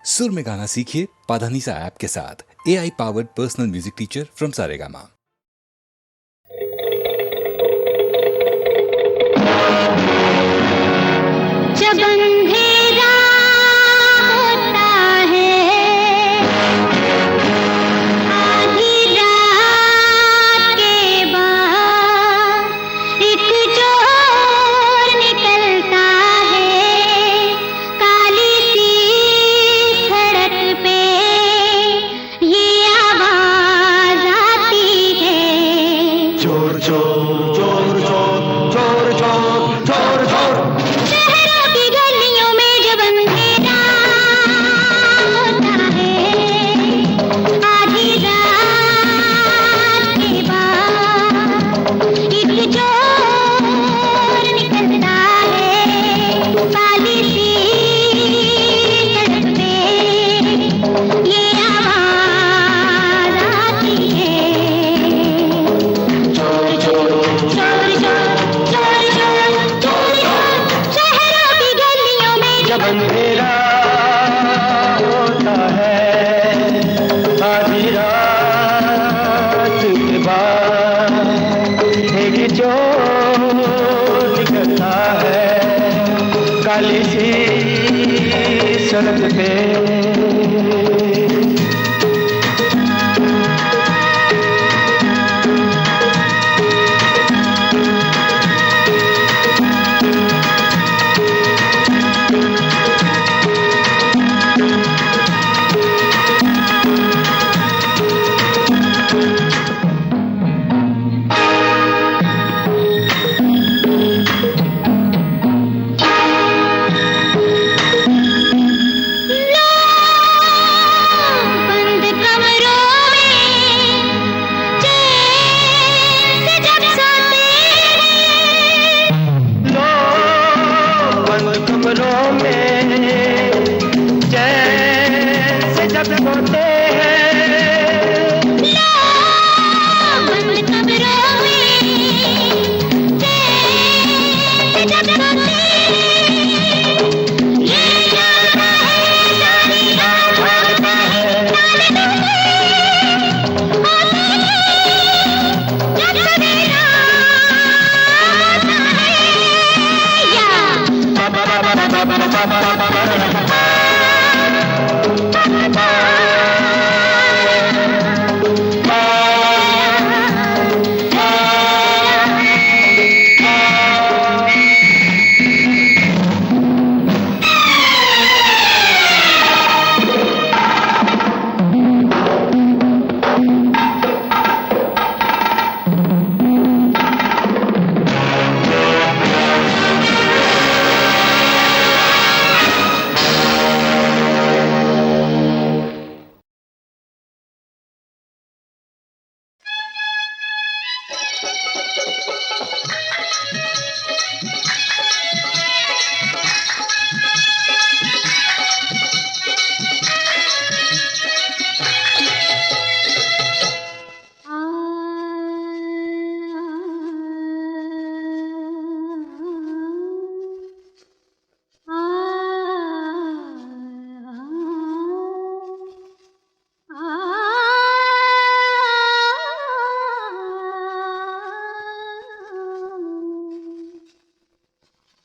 सुर में गाना सीखिए पाधानीसा ऐप के साथ। AI powered personal music teacher from Saregama. जब अंधेरा होता है, आधी रात के बाद एक चोर निकलता है, काली सी सड़क पे ये आवाज आती है, चोर चोर चोर चोर चोर चोर चोर चोर। शहरों की गलियों में जब अंधेरा होता है, आधी रात के बाद एक चोर निकलता है, काली सी सड़क पे ये आवाज आती है, चोर चोर चोर चोर चोर चोर चोर चोर। शहरों की गलियों में जब अंधेरा होता है, आधी रात के बाद एक चोर निकलता है, काली सी सड़क पे। बंद कमरों में चैन से जब सोते हैं, लोग बंद कमरों में चैन से जब सोते हैं, बंद कमरों में चैन से जब सोते हैं, ये जाता है सारी रात भागता है, नाले में होते हैं जब सवेरा होता है, या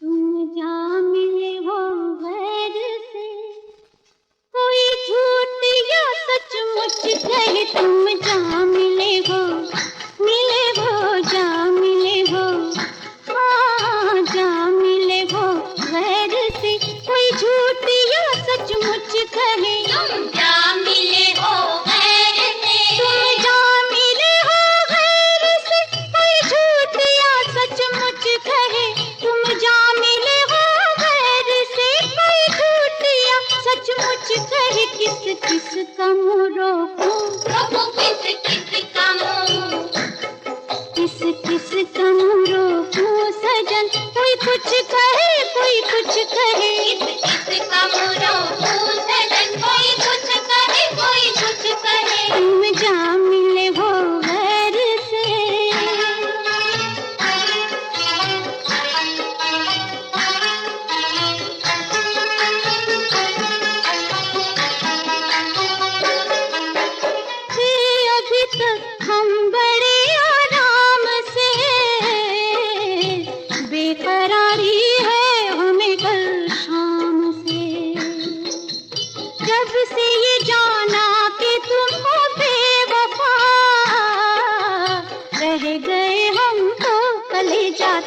तुम जा मिले हो वैर से, कोई झूठ या सचमुच कहे, तुम जा मिले हो जा मिले हो, हाँ जा मिले हो वैर से, कोई झूठ या सचमुच कहे, तुम जा मिले हो वैर से, तुम जा मिले हो वैर से, कोई झूठ या सचमुच कहे, तुम जा मिले हो वैर से, कोई झूठ या सचमुच कहे, किस किस का मुँह रोकूं, किस का मुँह, किस किस का मुँह रोकूं सजन, कोई कुछ कहे कोई कुछ कहे, किस का मुँह रोकूं सजन, कोई कुछ कहे कोई कुछ कहे, तुम जा मिले हो वैर से।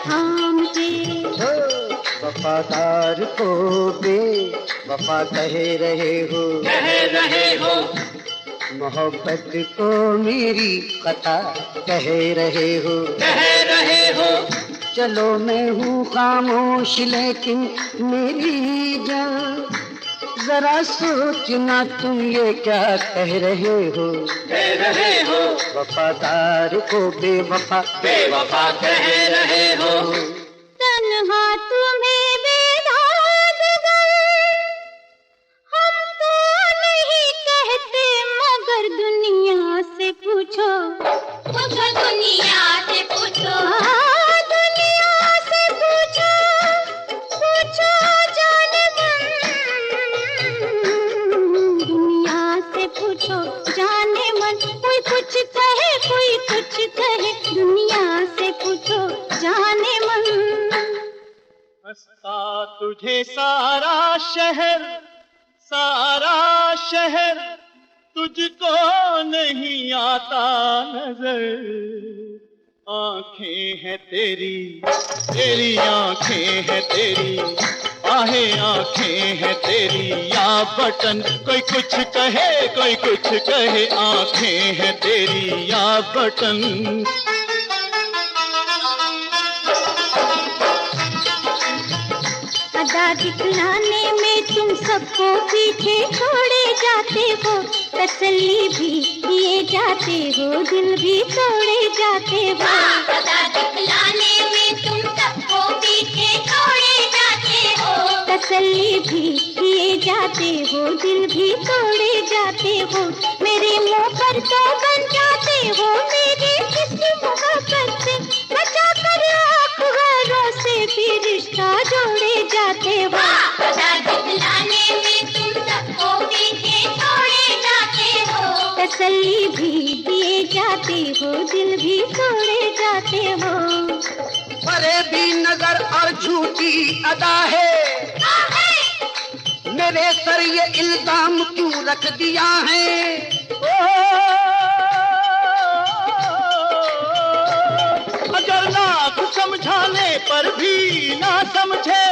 थाम के। वफादार को बेवफा कह रहे हो, मोहब्बत को मेरी खता कह रहे हो। चलो मैं हूँ खामोश लेकिन मेरी जान, जरा सोचना तुम ये क्या कह रहे हो। वफादार को बेवफा कह रहे हो। तन्हा तुम्हें बेदाग गए हम तो नहीं कहते, मगर दुनिया से पूछो, दुनिया से पूछो, दुनिया से पूछो, पूछो जाने मन, दुनिया से पूछो जाने मन। कोई कुछ कहे कोई कुछ कहे, दुनिया से पूछो जाने मन। हंसता तुझे सारा शहर तुझको नहीं आता नजर। आंखें हैं तेरी आंखें हैं तेरी, आहे आंखें हैं तेरी या बटन। कोई कुछ कहे आंखें हैं तेरी या बटन। अदा दिखलाने में तुम सबको पीछे छोड़े जाते हो, तसल्ली भी दिए जाते हो, दिल भी तोड़े जाते हो। अदा दिखलाने में तुम सबको पीछे छोड़े जाते हो, तसल्ली भी दिए जाते हो, दिल भी तोड़े जाते हो। मेरे मुंह पर तो बन जाते हो, मेरी किसी मोहब्बत से बचा कर अखबारों से भी रिश्ता जोड़े जाते हो। अदा दिखलाने में तुम सबको पीछे छोड़े जाते हो, तसल्ली भी दिए जाते हो, दिल भी तोड़े जाते हो। परे भी नजर और झूठी अदा है, मेरे सर ये इल्जाम क्यों रख दिया है। अगर लाख समझाने पर भी ना समझे,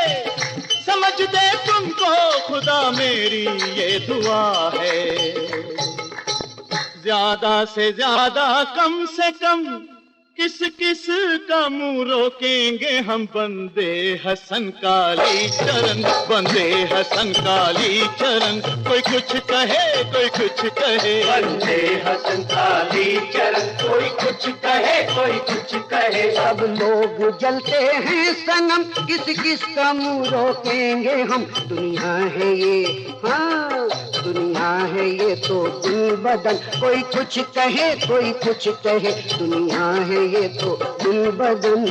समझ दे तुमको खुदा मेरी ये दुआ है। ज्यादा से ज्यादा कम से कम किस का मुंह रोकेंगे हम। बंदे हसन काली चरण, बंदे हसन काली चरण। कोई कुछ कहे कोई कुछ कहे, बंदे हसन काली चरण। कोई कुछ कहे सब लोग जलते हैं सनम, किस का मुंह रोकेंगे हम। दुनिया है ये, हाँ दुनिया है ये तो दिल बदन। कोई कुछ कहे कोई कुछ कहे, दुनिया है ये तो दिल बदन।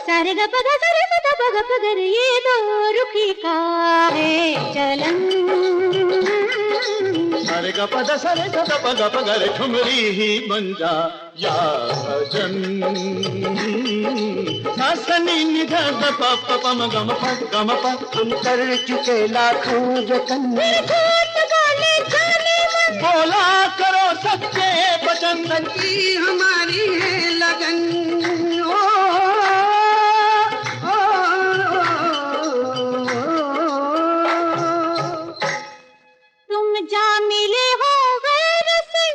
सारे ग प ग सा रे सा प ग प ग रे, ये दो रुखी का है चलन। सारे ग पद सरे ग प ग प ग रे, ठुमरी ही बन जा या भजन। सा सनी नि ध द प प प म ग म प ग म प। हम कर चुके लाखों जतन, बोला करो सच्चे वचन। की हमारी है लगन। तुम जा मिले हो गैर से,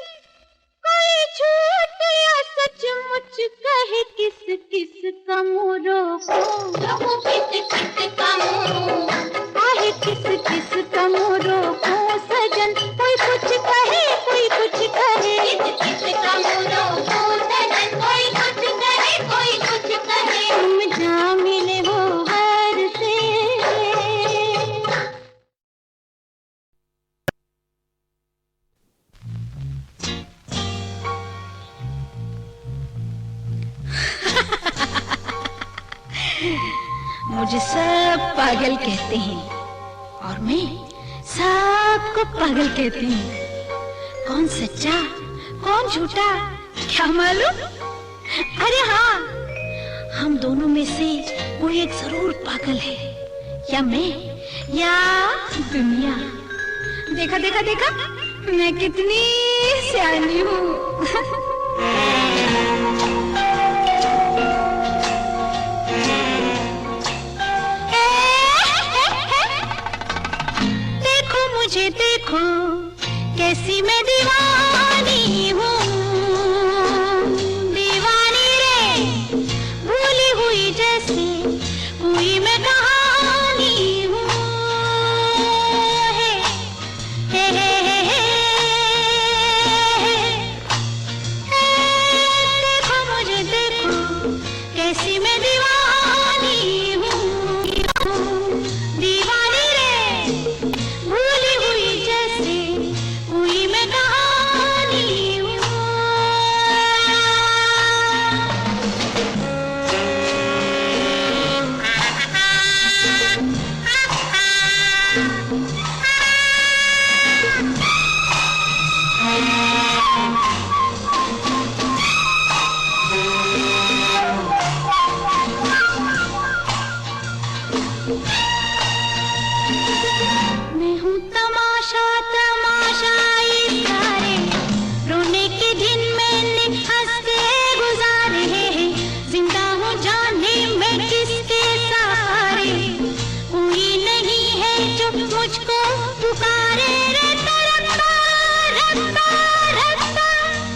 कोई झूठ या सचमुच कहे, किस का मुंह रोको, किस का मुंह आहे, किस का मुंह रोको सजन। कोई कुछ कहे कोई कुछ कहे, किस का मुंह रोको सजन। कोई कुछ कहे कोई कुछ कहे, तुम जा मिले हो गैर से। मुझे सब पागल कहते हैं और मैं सबको पागल कहती हूँ। कौन सच्चा कौन झूठा क्या मालूम। अरे हाँ, हम दोनों में से कोई एक जरूर पागल है, या मैं या दुनिया। देखा देखा देखा, मैं कितनी सियानी हूँ। देखो मुझे देखो, कैसी मैं दीवानी हूँ, दीवानी रे, भूली हुई जैसे कोई मैं कहानी हूँ। हे हे हे हे हे, देखो मुझे देखो, कैसी मैं दीवानी हूँ, दीवानी रे, भूली हुई जैसे कोई मैं कहानी हूँ। मैं हूँ तमाशा तमाशा इस सारे, रोने के दिन मैंने हंस के गुजारे हैं, जिंदा हूँ जाने मैं किसके सहारे, कोई नहीं है जो मुझको पुकारे रे, तरक्का रक्का रक्का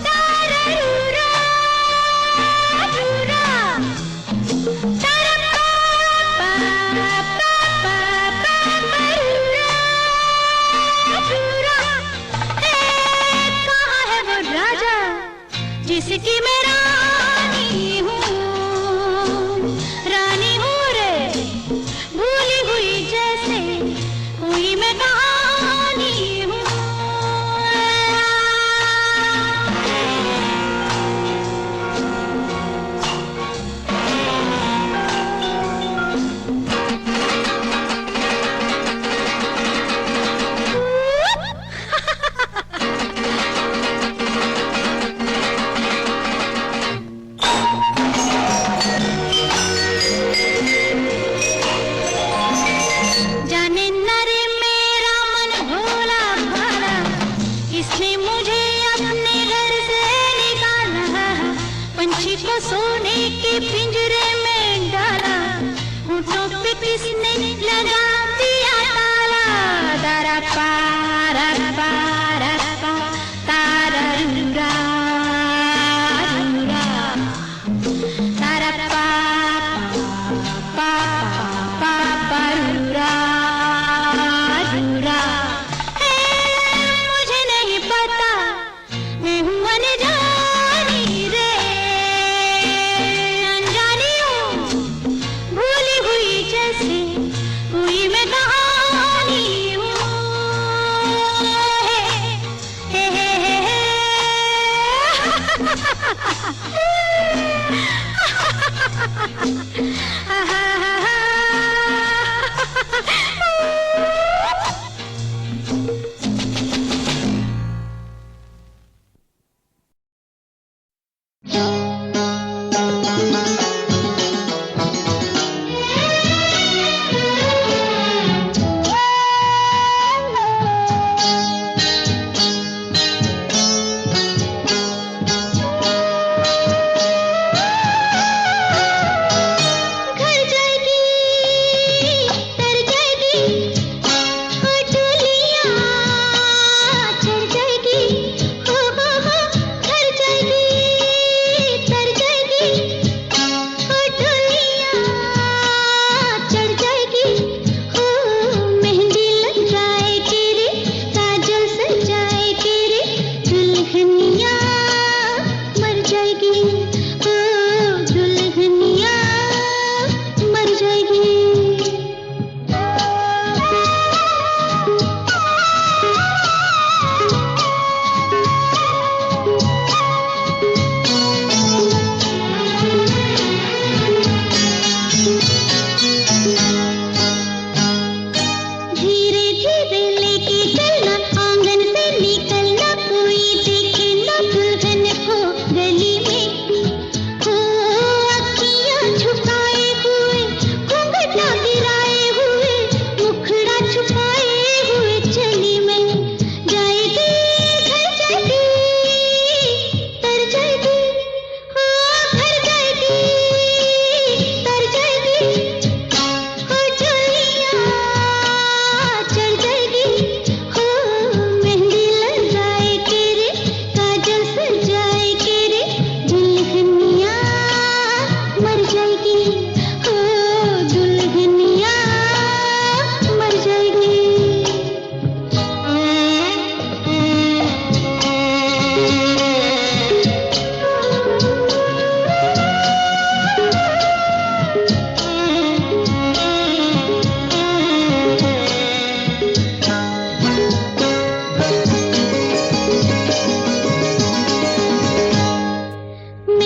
तारूरा रूरा, तरक्का पा पा पा पा परूरा रूरा। कहाँ है वो राजा जिसकी मैं रानी हूँ, रानी हूँ रे, भूली हुई जैसे कोई मैं कहानी हूँ। जाने न रे मेरा मन भोला भाला, किसने मुझे अपने घर से निकाला, पंछी को सोने के पिंजरे में डाला, होठों पे किसने लगा दिया ताला, तारा पारा पारा पा तारा रूरा रूरा, तारा पा पा पा पा रूरा रूरा। मुझे नहीं पता, मैं हूँ अनजानी रे, अनजानी हूँ, भूली हुई जैसे कोई मैं कहानी हूँ।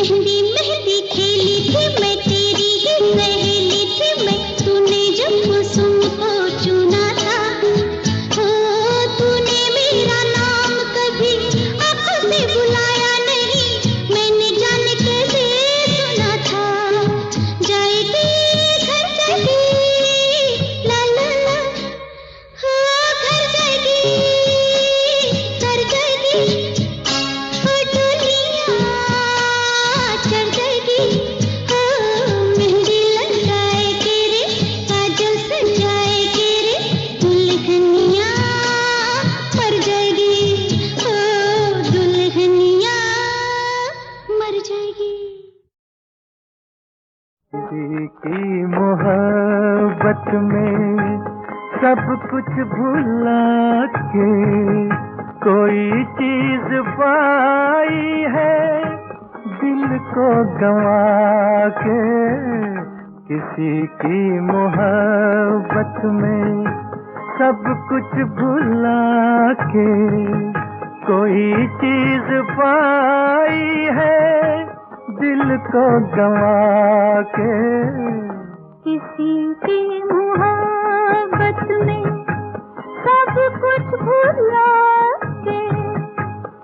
मेहंदी मेहंदी खेली थी मैं, तेरी ही सहेली थी मैं, तूने जब कुसुम को चुना था। ओ तूने मेरा नाम कभी आँखों से बुलाया नहीं, मैंने जान कैसे सुना था। जाएगी घर जाएगी ला ला ला, हाँ घर जाएगी कर जाएगी, ओ डोलियाँ चढ़ जाएगी, ओ मेहंदी लगाए के रे, काजल सजाए के रे, दुल्हनिया मर जाएगी, ओ दुल्हनिया मर जाएगी। किसी की मोहब्बत में सब कुछ भुला के कोई चीज पाई है, दिल को गंवा के। किसी की मोहब्बत में सब कुछ भुला के कोई चीज पाई है, दिल को गंवा के। किसी की मोहब्बत में सब कुछ भुला के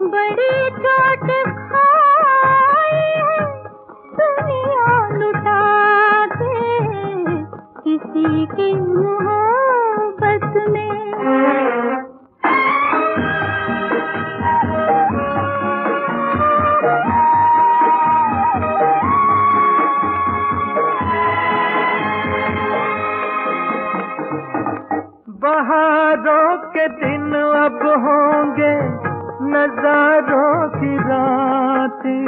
बड़ी चोट खाई है, दुनिया लुटा के। किसी की मोहब्बत में बहारों के दिन अब होंगे नजारों की रातें,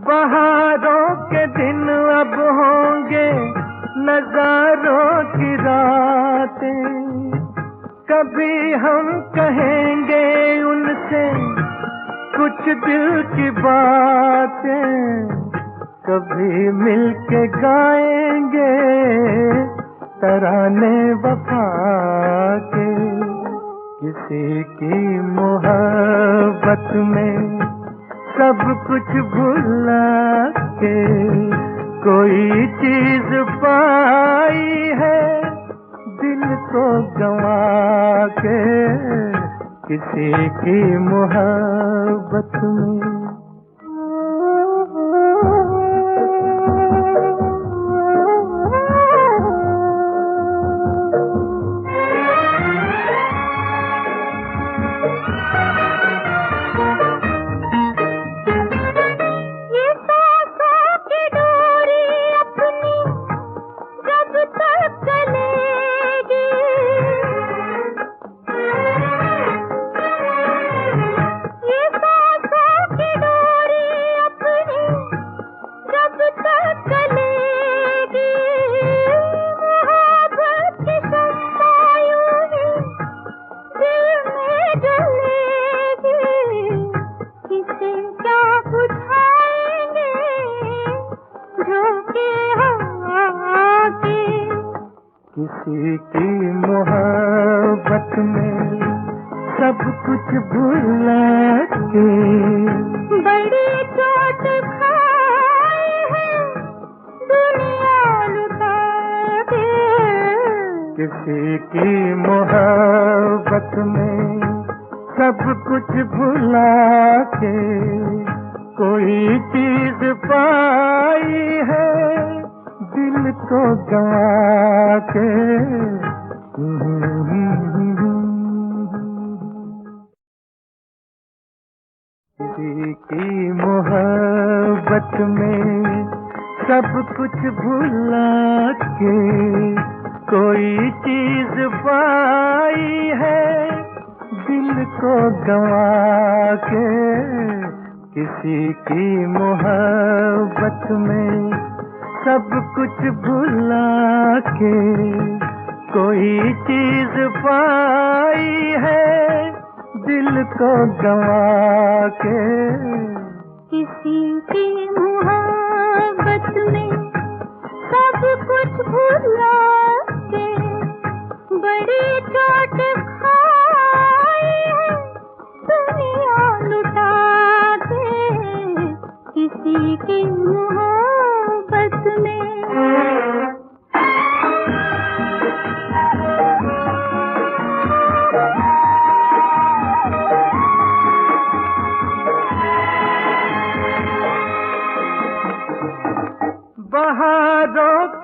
बहारों के दिन अब होंगे नजारों की रातें। कभी हम कहेंगे उनसे कुछ दिल की बातें, कभी मिलके गाएंगे तराने वफा के। किसी की मोहब्बत में सब कुछ भुला के कोई चीज पाई है, दिल को गंवा के। किसी की मोहब्बत में किसी की मोहब्बत में सब कुछ भुला के बड़ी चोट खाई है, दुनिया लुटा के। किसी की मोहब्बत में सब कुछ भुला के कोई चीज पाई है, दिल को गंवा के। किसी की मोहब्बत में सब कुछ भुला के कोई चीज पाई है, दिल को गंवा के। किसी की मोहब्बत में सब कुछ भुला के कोई चीज पाई है, दिल को गंवा के। किसी की मोहब्बत में सब कुछ भुला के बड़ी चोट खाई है,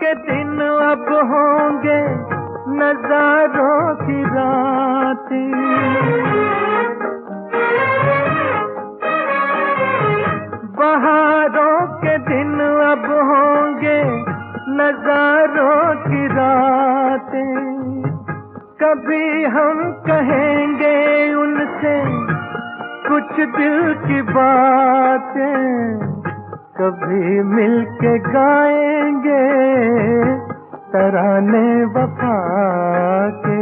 के दिन अब होंगे नजारों की रातें, बहारों के दिन अब होंगे नजारों की रातें। कभी हम कहेंगे उनसे कुछ दिल की बातें, कभी मिलके गाएंगे तराने वफा के।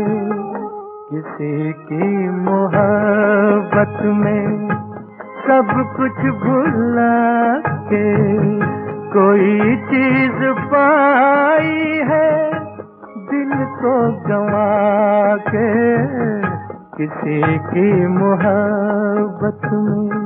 किसी की मोहब्बत में सब कुछ भुला के कोई चीज पाई है दिल को गंवा के। किसी की मोहब्बत में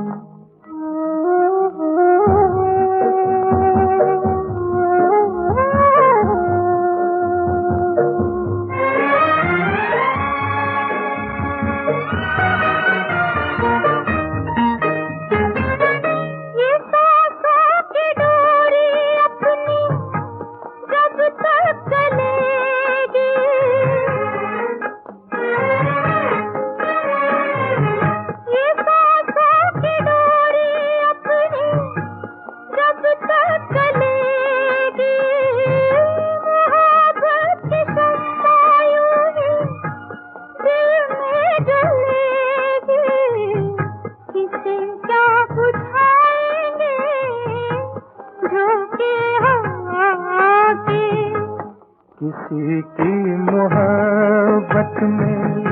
किसी की मोहब्बत में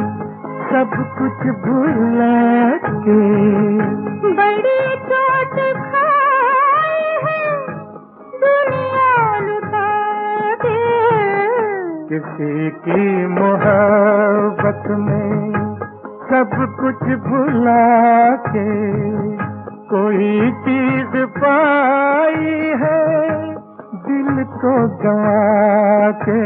सब कुछ भुला के बड़ी चोट खाई है दुनिया लुटा के। किसी की मोहब्बत में सब कुछ भुला के कोई चीज पाई है दिल को गंवा के।